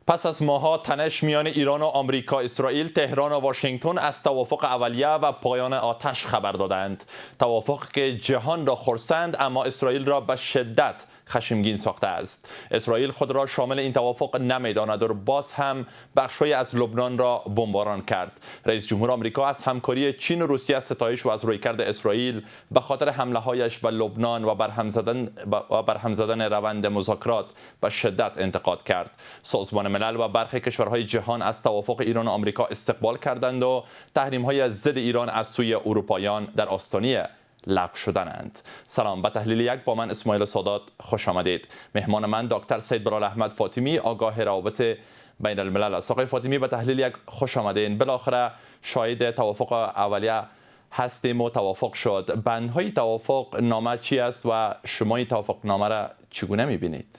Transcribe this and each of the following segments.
پس از ماه‌ها تنش میان ایران و آمریکا، اسرائیل، تهران و واشنگتن از توافق اولیه و پایان آتش خبر دادند. توافق که جهان را خرسند اما اسرائیل را به شدت خشمگین ساخته است. اسرائیل خود را شامل این توافق نمی‌داند و باز هم بخش‌هایی از لبنان را بمباران کرد. رئیس جمهور آمریکا از همکاری چین و روسیه ستایش و از رویکرد اسرائیل به خاطر حمله‌هایش به لبنان و برهم زدن روند مذاکرات به شدت انتقاد کرد. سازمان ملل و برخی کشورهای جهان از توافق ایران و آمریکا استقبال کردند و تحریم‌های ضد ایران از سوی اروپاییان در آستانه لغو شدنند. سلام، به تحلیل یک با من اسماعیل سادات خوش آمدید. مهمان من دکتر سید بلال احمد فاطمی، آگاه روابط بین الملل است. آقای فاطمی، به تحلیل یک خوش آمدین. بالاخره شاهد توافق اولیه هستیم و توافق شد. بندهای توافق نامه چی است و شما این توافق نامه را چگونه می‌بینید؟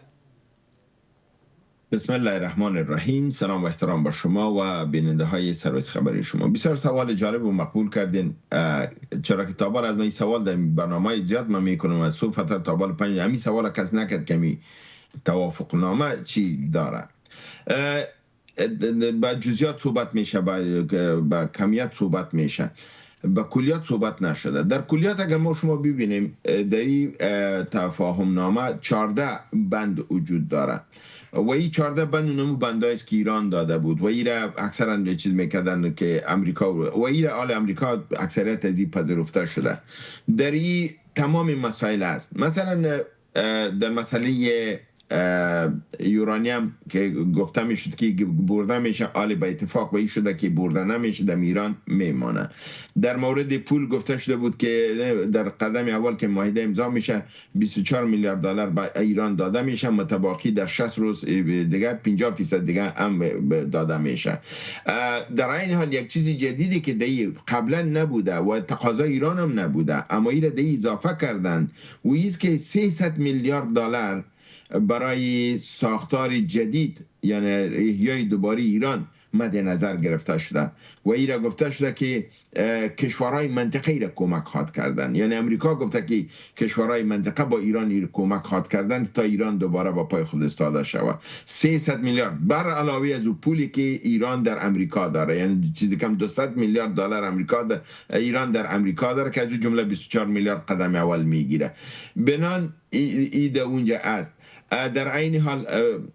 بسم الله الرحمن الرحیم. سلام و احترام بر شما و بیننده های سرویس خبری شما. بسیار سوال جالب و مقبول کردین، چرا که تابال از من این سوال در برنامه زیاد من میکنم از صبح تا تابال 5 همین سوال کس نکرد که می توافق نامه چی داره. با جزئیات صحبت میشه، با کمیت صحبت میشه، با کلیات صحبت نشده. در کلیات اگر ما شما ببینیم در این تفاهم نامه 14 بند وجود داره و این 14 بند اونمو بندایی است که ایران داده بود و این را اکثرا چیز میکردن که امریکا و این را امریکا اکثریت از این پذیرفته شده. در این تمام مسائل است. مثلا در مسئله یورانیم که گفته میشد که برده میشه، آل به اتفاق به این شده که برده نمیشه، در ایران میمانه. در مورد پول گفته شده بود که در قدم اول که معاهده امضا میشه 24 میلیارد دلار به ایران داده میشه، متباقی در 60 روز دیگه 50% دیگه هم داده میشه. در این حال یک چیز جدیدی که دی قبلا نبوده و تقاضای ایران هم نبوده اما این را دی اضافه کردن و ایست که 300 میلیارد دلار برای ساختار جدید یعنی احیای دوباره ایران مد نظر گرفته شده و این را گفته شده که کشورهای منطقه را کمک خواهد کردن. یعنی امریکا گفته که کشورهای منطقه با ایران کمک خواهد کردن تا ایران دوباره با پای خود ایستاده شود. 300 میلیارد بر علاوه از اون پولی که ایران در امریکا داره، یعنی چیزی کم 200 میلیارد دلار ایران در امریکا داره که از جمله 24 میلیارد قدم اول میگیره. بنان ایده اونجا است. در این حال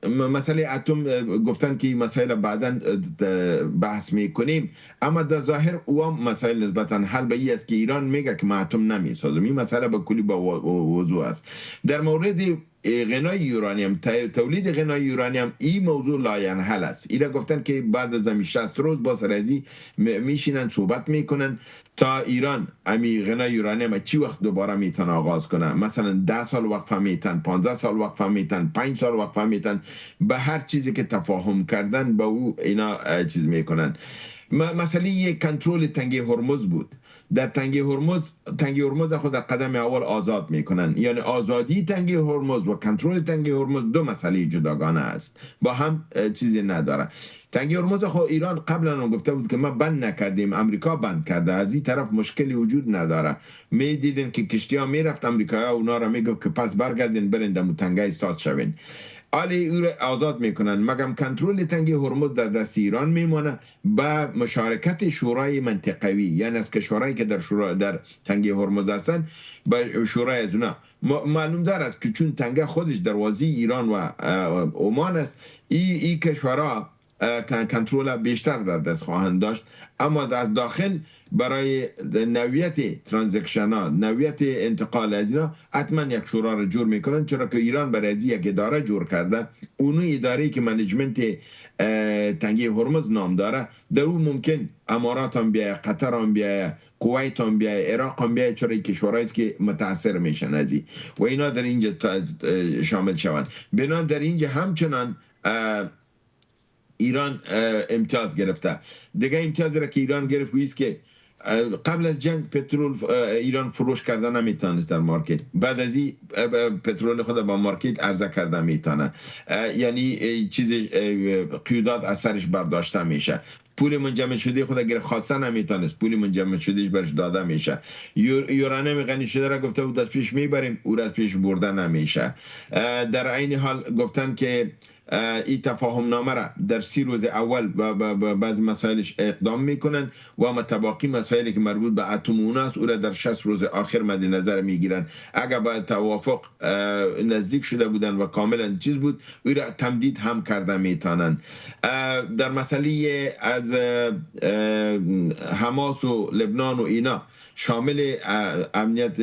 مسئله اتم گفتن که مسائل بعداً بحث میکنیم اما در ظاهر او مسائل نسبتاً حل به این است که ایران میگه که ما اتم نمیسازم. این مسئله به کلی با وضوح است. در مورد غنای یورانیم، تولید غنای یورانیم این موضوع لاینحل است. اینا گفتن که بعد از 60 روز با سرازی میشینن صحبت میکنن تا ایران امی غنای یورانیم چی وقت دوباره میتونه آغاز کنه. مثلا 10 سال وقفه میتن، 15 سال وقفه میتن، 5 سال وقفه میتن. به هر چیزی که تفاهم کردن به او اینا چیز میکنن. مسئله کنترل تنگه هرمز بود. در تنگه هرمز خود در قدم اول آزاد میکنن. یعنی آزادی تنگه هرمز و کنترل تنگه هرمز دو مسئله جداگانه است، با هم چیزی نداره. تنگه هرمز خود ایران قبلا گفته بود که ما بند نکردیم، امریکا بند کرده. از این طرف مشکلی وجود نداره. می دیدین که کشتی ها میرفت، امریکایی ها اونا را میگفت که پس برگردین برین در تنگه ایستاد شوین. آلی او را آزاد میکنن مگم کنترل تنگه هرمز در دست ایران میمانه با مشارکت شورای منطقوی، یعنی از کشورهایی که در تنگه هرمز هستن با شورای از اونا. معلوم دار است که چون تنگه خودش دروازه ایران و عمان است، این کشورها کنترل بیشتر در دست خواهند داشت. اما از داخل برای نوعیت ترانزکشن ها، نوعیت انتقال از اینا حتما یک شورا را جور میکنن، چرا که ایران برای از یک اداره جور کرده. اونو اداره که منیجمنت تنگه هرمز نام داره. در اون ممکن امارات هم بیای، قطر هم بیای، کویت هم بیای، عراق هم بیای، چرا کشورهایی است که متاثر میشن از این و اینا در اینجا شامل شوند. بنا در اینجا همچنان ایران امتیاز گرفته. دیگه امتیاز را که ایران گرفت است که قبل از جنگ پترول ایران فروش کرده نمیتونست در مارکت، بعد از این پترول خود با مارکت عرضه کرده میتونه. یعنی چیز قیودات اثرش برداشته میشه. پول منجمد شده خود اگر خواسته نمیتونست، پول منجمد شدهش برش داده میشه. یورانیم غنی شده را گفته بود از پیش میبریم، او را از پیش برده نمیشه. در این حال گفتن که این تفاهم نامه را در 30 روز اول بعض مسائلش اقدام میکنن و متباقی مسائلی که مربوط به اتم و است او را در 60 روز آخر مد نظر میگیرن. اگر به توافق نزدیک شده بودن و کاملا چیز بود او را تمدید هم کرده میتونن. در مسئله از حماس و لبنان و اینا شامل امنیت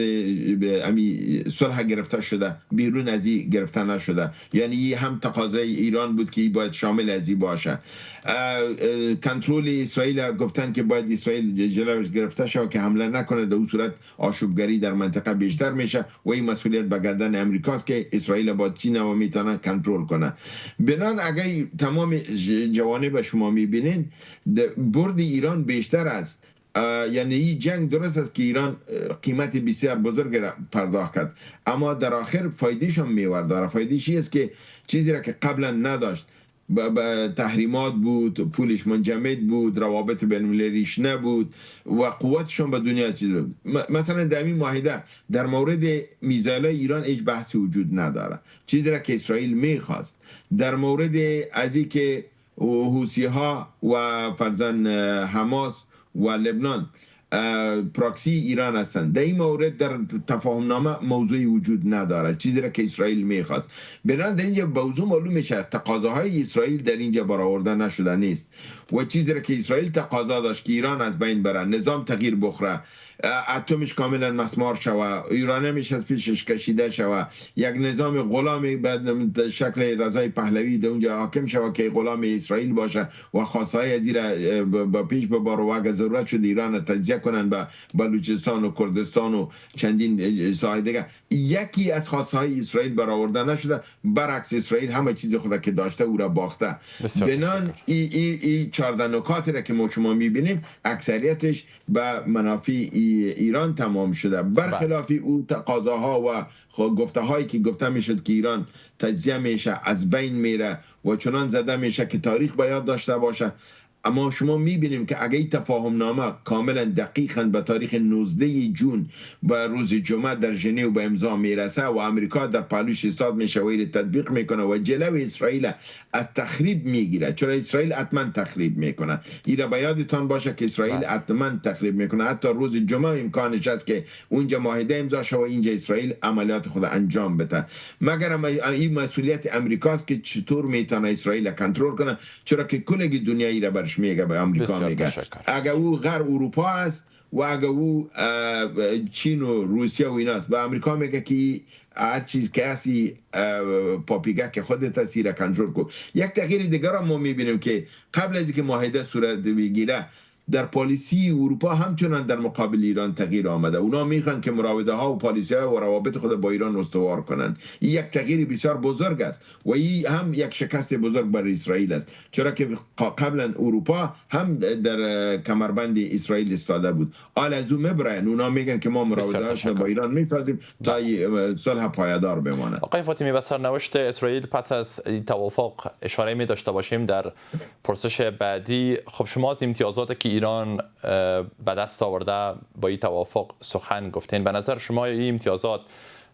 صلح گرفته شده، بیرون از این گرفته نشده، یعنی هم تقاضای ایران بود که باید شامل از این باشه. کنترل اسرائیل گفتن که باید اسرائیل جلوش گرفته شود که حمله نکنه، در اون صورت آشوبگری در منطقه بیشتر میشه و این مسئولیت به گردن امریکاست که اسرائیل با چین و میتونه کنترل کنه. بنان اگر تمام جوانب شما میبینین برد ایران بیشتر است، یعنی این جنگ درست است که ایران قیمت بسیار بزرگ پرداخت کرد، اما در آخر فایدهش هم میورداره. فایدهش است که چیزی را که قبلا نداشت، تحریمات بود، پولش منجمد بود، روابط بین‌المللیش نبود و قوتشون به دنیا چیز بود. مثلا در این معاهده در مورد میزایل ایران هیچ بحثی وجود نداره، چیزی را که اسرائیل میخواست. در مورد از این که حوثی ها و فرزن حماس و لبنان پراکسی ایران هستند، در این مورد در تفاهم نامه موضوعی وجود نداره، چیزی را که اسرائیل میخواست. بنابراین در اینجا موضوع معلوم میشه تقاضاهای اسرائیل در اینجا برآورده نشده نیست و چیزی را که اسرائیل تقاضا داشت که ایران از بین بره، نظام تغییر بخوره، اتمش کاملا مسمار شوه، ایرانیش از پیشش کشیده شوه، یک نظام غلامی به شکل رضای پهلوی در اونجا حاکم شوه که غلام اسرائیل باشه و خواستهای از این با پیش ببره و اگر ضرورت شد ایران تجزیه کنن به بلوچستان و کردستان و چندین ساحه دیگه. یکی از خواستهای اسرائیل برآورده نشده، برعکس اسرائیل همه چیز خود که داشته او را باخته. بنان این 14 نکاتی را که ما شما میبینیم اکثریتش به منافع ایران تمام شده، برخلاف او تقاضاها و گفته هایی که گفته میشد که ایران تجزیه میشه، از بین میره و چنان زده میشه که تاریخ باید داشته باشه. اما شما میبینیم که اگه این تفاهم نامه کاملا دقیقاً به تاریخ 19 جون به روز جمعه در ژنو به امضا میرسه و امریکا در پهلوش ایستاد میشه و تطبیق میکنه و جلو اسرائیل از تخریب میگیره، چرا اسرائیل حتما تخریب میکنه. اینا به یادتان باشه که اسرائیل حتما تخریب میکنه، حتی روز جمعه امکانش است که اونجا معاهده امضا شه و اینجا اسرائیل عملیات خود انجام بده. مگر این مسئولیت امریکاست که چطور میتونه اسرائیل کنترل کنه، چرا که کل دنیایی را برش میگه، به امریکا میگه. اگر او غرب اروپا است و اگر او چین و روسیه و ایناست، به امریکا میگه که هر چیز که هستی پاپیگه که خودت هستی را کنترل کن. یک تغییر دیگر را ما میبینیم که قبل از اینکه معاهده صورت بگیره در پالیسی اروپا همچنان در مقابل ایران تغییر آمده. اونا میخوان که مراوده ها و پالیسی ها و روابط خود با ایران استوار کنن. این یک تغییر بسیار بزرگ است و این هم یک شکست بزرگ برای اسرائیل است، چرا که قبلا اروپا هم در کمربند اسرائیل استاده بود. حال از اون میبرن، اونا میگن که ما مراوده هاشون با ایران میسازیم تا صلح پایدار بمانه. آقای فاطمی، به سرنوشت اسرائیل پس از توافق اشاره می داشته باشیم در پرسش بعدی. خب شما از امتیازات که ایران به دست آورده با این توافق سخن گفتین، به نظر شما این امتیازات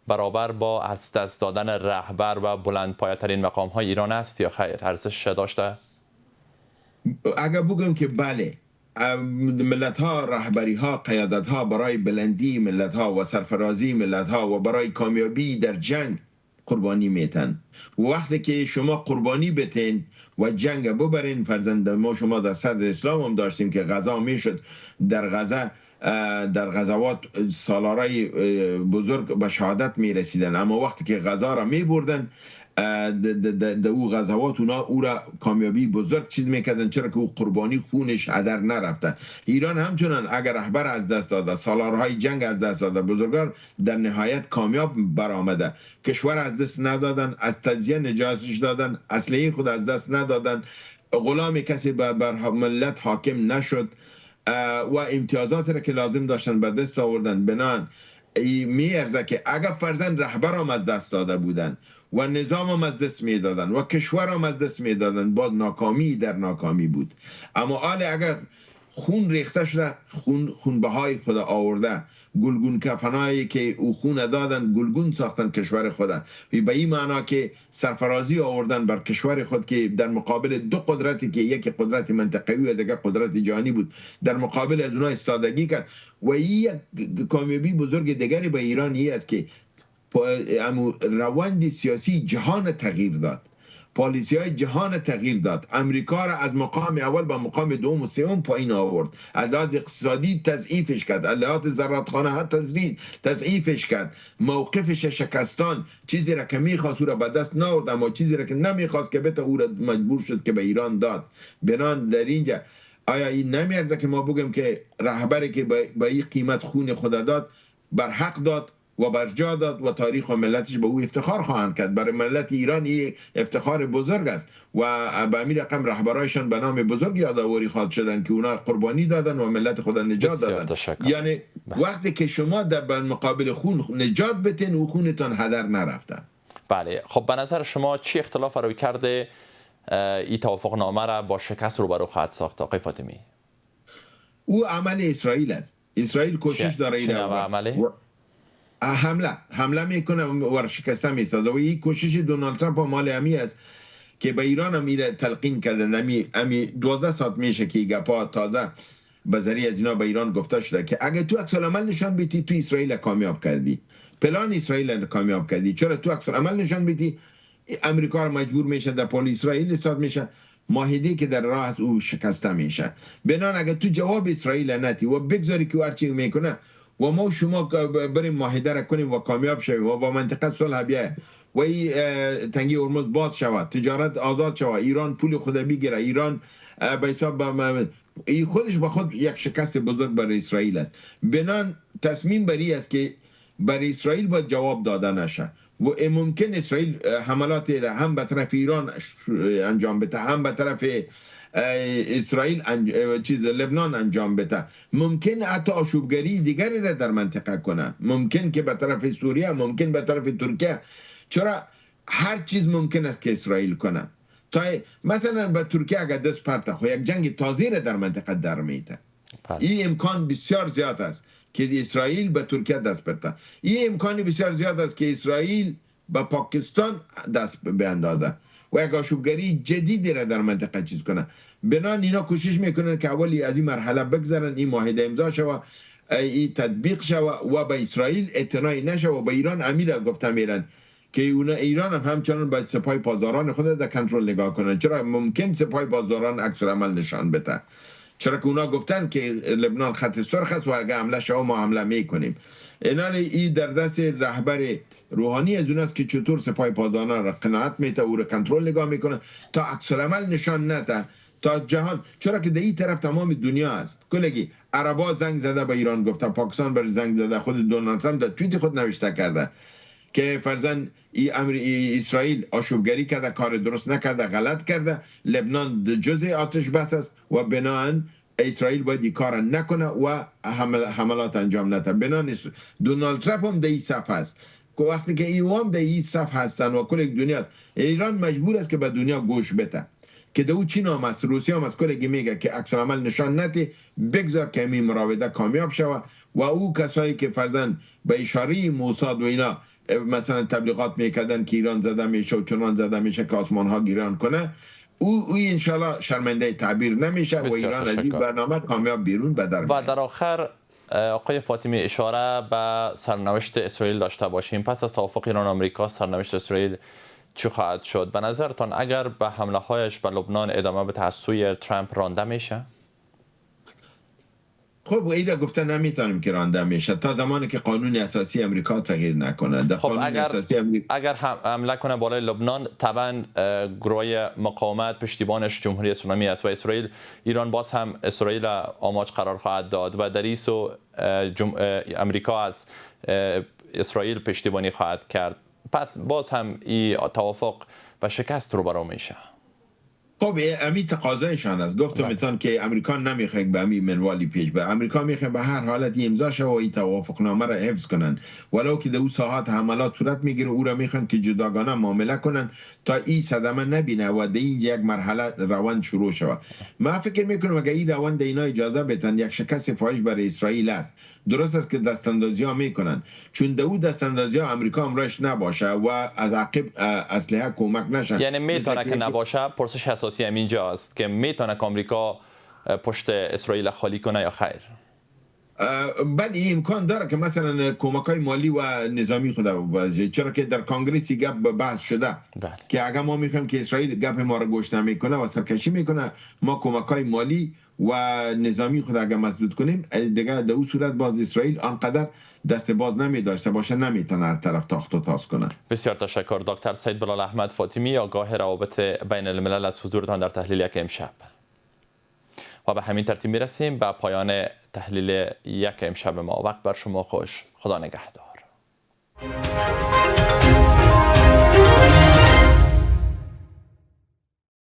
برابر با از دست دادن رهبر و بلندپایه‌ترین مقام‌های ایران است یا خیر؟ ارزش داشته؟ اگر بگم که بله، ملت ها، رهبری ها، قیادت ها برای بلندی ملت ها و سرفرازی ملت ها و برای کامیابی در جنگ قربانی میتن. وقتی که شما قربانی بتین و جنگ ببرین، فرزند ما شما در صدر اسلام هم داشتیم که غزا میشد، در غزه در غزوات سالارای بزرگ به شهادت میرسیدن، اما وقتی که غزا را میبردن در او غزوات اونا او را کامیابی بزرگ چیز میکردن، چرا که او قربانی خونش هدر نرفته. ایران همچنان اگر رهبر از دست داده، سالارهای جنگ از دست داده، بزرگان در نهایت کامیاب برآمده، کشور از دست ندادن، از تجزیه نجاتش دادن، اسلحه خود از دست ندادن، غلام کسی بر ملت حاکم نشد و امتیازات را که لازم داشتن به دست آوردن. بنان میارزه که اگر فرزند رهبر هم از دست داده بودن و نظام هم از دست میدادن و کشور هم از دست میدادن، باز ناکامی در ناکامی بود. اما حال اگر خون ریخته شده، خون بهای خود آورده گلگون کفنایی که او خون دادن گلگون ساختن کشور خود به این معنا که سرفرازی آوردن بر کشور خود که در مقابل دو قدرتی که یکی قدرت منطقوی و دیگر قدرت جهانی بود در مقابل از اونها استادگی کرد و این کامیابی بزرگ دیگری به ایران است که روند سیاسی جهان تغییر داد، پالیسی های جهان تغییر داد، امریکا را از مقام اول به مقام دوم و سوم پایین آورد، از لحاظ اقتصادی تضعیفش کرد، از لحاظ زراعتخانه ها تضعیفش کرد، موقفش شکستان، چیزی را که میخواست او را به دست نآورد اما چیزی را که نمیخواست که بته او را مجبور شد که به ایران داد. بنان در اینجا آیا این نمیارزه که ما بگیم که رهبری که به این قیمت خون خود داد بر حق داد و برجا داد و تاریخ و ملتش به او افتخار خواهند کرد. برای ملت ایران این افتخار بزرگ است و به همین رقم رهبرایشان به نام بزرگ یادآوری خواهد شدن که اونا قربانی دادن و ملت خود نجات دادن. یعنی وقتی که شما در مقابل خون نجات بتین و خونتان هدر نرفته. بله، خب به نظر شما چی اختلاف روی کرده این توافق نامه را با شکست روبرو خواهد ساخت آقای فاطمی؟ او عمل اسرائیل است. اسرائیل کوشش داره این حمله میکنه و شکسته میسازه و این کوشش دونالد ترامپ و مال امی است که به ایران هم میره تلقین کردن. امی 12 ساعت میشه که گپا تازه به ذریعه از اینا به ایران گفته شده که اگه تو عکس العمل نشان بدی تو اسرائیل کامیاب کردی، پلان اسرائیل کامیاب کردی، چرا تو عکس العمل نشان بدی امریکا مجبور میشه در پل اسرائیل استاد میشه، معاهده که در راه است او شکسته میشه. بنان اگه تو جواب اسرائیل نتی و بگذاری که هرچی میکنه و ما شما بریم معاهده را کنیم و کامیاب شویم و با منطقه صلح بیاید و این تنگی هرمز باز شود، تجارت آزاد شود، ایران پول خود بگیره، ایران به حساب این خودش به خود یک شکست بزرگ برای اسرائیل است. بنان تصمیم بری است که برای اسرائیل باید جواب داده نشه و ممکن اسرائیل حملات هم به طرف ایران انجام بده هم به طرف اسرائیل لبنان انجام بده، ممکن حتی آشوبگری دیگری را در منطقه کنه، ممکن که به طرف سوریه، ممکن به طرف ترکیه، چرا هر چیز ممکن است که اسرائیل کنه. تا مثلا به ترکیه اگر دست پرته خو یک جنگ تازه را در منطقه در میته. این امکان بسیار زیاد است که اسرائیل به ترکیه دست پرته. این امکانی بسیار زیاد است که اسرائیل به پاکستان دست بیندازه و یک آشوبگری جدیدی را در منطقه چیز کنه. بنان اینا کوشش میکنن که اولی از این مرحله بگذرن، این معاهده امضا شوه، این تطبیق شوه و به اسرائیل اعتنایی نشه و به ایران امیر گفته میرن که ایران هم همچنان باید سپاه پاسداران خود در کنترل نگاه کنن. چرا ممکن سپاه پاسداران عکس العمل نشان بده؟ چرا که اونا گفتن که لبنان خط سرخ است و اگه حمله شوه ما حمله میکنیم. این در دست رهبر روحانی از اون است که چطور سپاه پاسداران را قناعت میته او را کنترل نگاه میکنه تا عکس العمل نشان نده تا جهان. چرا که در این طرف تمام دنیا است. کلگی عربا زنگ زده به ایران، گفته پاکستان بر زنگ زده، خود دونالد ترامپ در توییت خود نوشته کرده که فرضاً اسرائیل آشوبگری کرده، کار درست نکرده، غلط کرده، لبنان جزء آتش بس است و بنان اسرائیل باید این کار نکنه و حملات انجام نده. بنان دونالد ترامپ هم در این صف است که وقتی که ایوام در این صف هستن و کل دنیا است، ایران مجبور است که به دنیا گوش بده که دو چین هم است، روسیه هم است، کلگی میگه که عکس العمل نشان نده، بگذار که این مراوده کامیاب شوه و او کسایی که فرضاً به اشاره موساد و اینا مثلا تبلیغات میکردن که ایران زده میشه و چنان زده میشه که آسمان ها گیران کنه، او انشالله شرمنده تعبیر نمیشه و ایران از این برنامه کامیاب بیرون بدر. و در آخر آقای فاطمی اشاره به سرنوشت اسرائیل داشته باشیم. پس از توافق ایران آمریکا سرنوشت اسرائیل چی خواهد شد؟ به نظرتان اگر به حمله هایش به لبنان ادامه بده از سوی ترامپ رانده میشه؟ خب این را گفته نمیتونیم که رانده میشه تا زمانی که قانون اساسی امریکا تغییر نکنه. خب اگر حمله کنه بالای لبنان، طبعا گروه مقاومت پشتیبانش جمهوری اسلامی است و ایران باز هم اسرائیل آماج قرار خواهد داد و در این سو امریکا از اسرائیل پشتیبانی خواهد کرد. پس باز هم این توافق و شکست روبرو میشه. خب امی تقاضایشان است. گفتم میتون که امریکا نمیخواد به امی منوالی پیش بره. امریکا میخواد به هر حالت امضا شه و این توافقنامه را حفظ کنن، ولو که در اون ساحات حملات صورت میگیره او را میخوان که جداگانه معامله کنن تا این صدمه نبینه و در اینجا یک مرحله روند شروع شود. من فکر میکنم اگه این روند اینا اجازه بدن یک شکست فاحش برای اسرائیل است. درست است که دستاندازی ها میکنن، چون در اون دستاندازی ها امریکا امرش نباشه و از عقب اسلحه کمک نشه. یعنی میتونه که نباشه. پرسش اساسی اینجا است که میتونه که آمریکا پشت اسرائیل خالی کنه یا خیر؟ بله این امکان داره که مثلا کمک‌های مالی و نظامی خود بازه، چرا که در کانگرسی گپ بحث شده که اگر ما میخوایم که اسرائیل گپ ما را گوش نمیکنه و سرکشی میکنه، ما کمک‌های مالی و نظامی خود اگر مسدود کنیم دیگه در اون صورت باز اسرائیل آنقدر دست باز نمی داشته باشه، نمیتونه هر طرف تاخت و تاز کنه. بسیار تشکر دکتر سید بلال احمد فاطمی، آگاه روابط بین الملل، از حضورتان در تحلیل یک امشب. و به همین ترتیب میرسیم به پایان تحلیل یک امشب ما. وقت بر شما خوش. خدا نگهدار.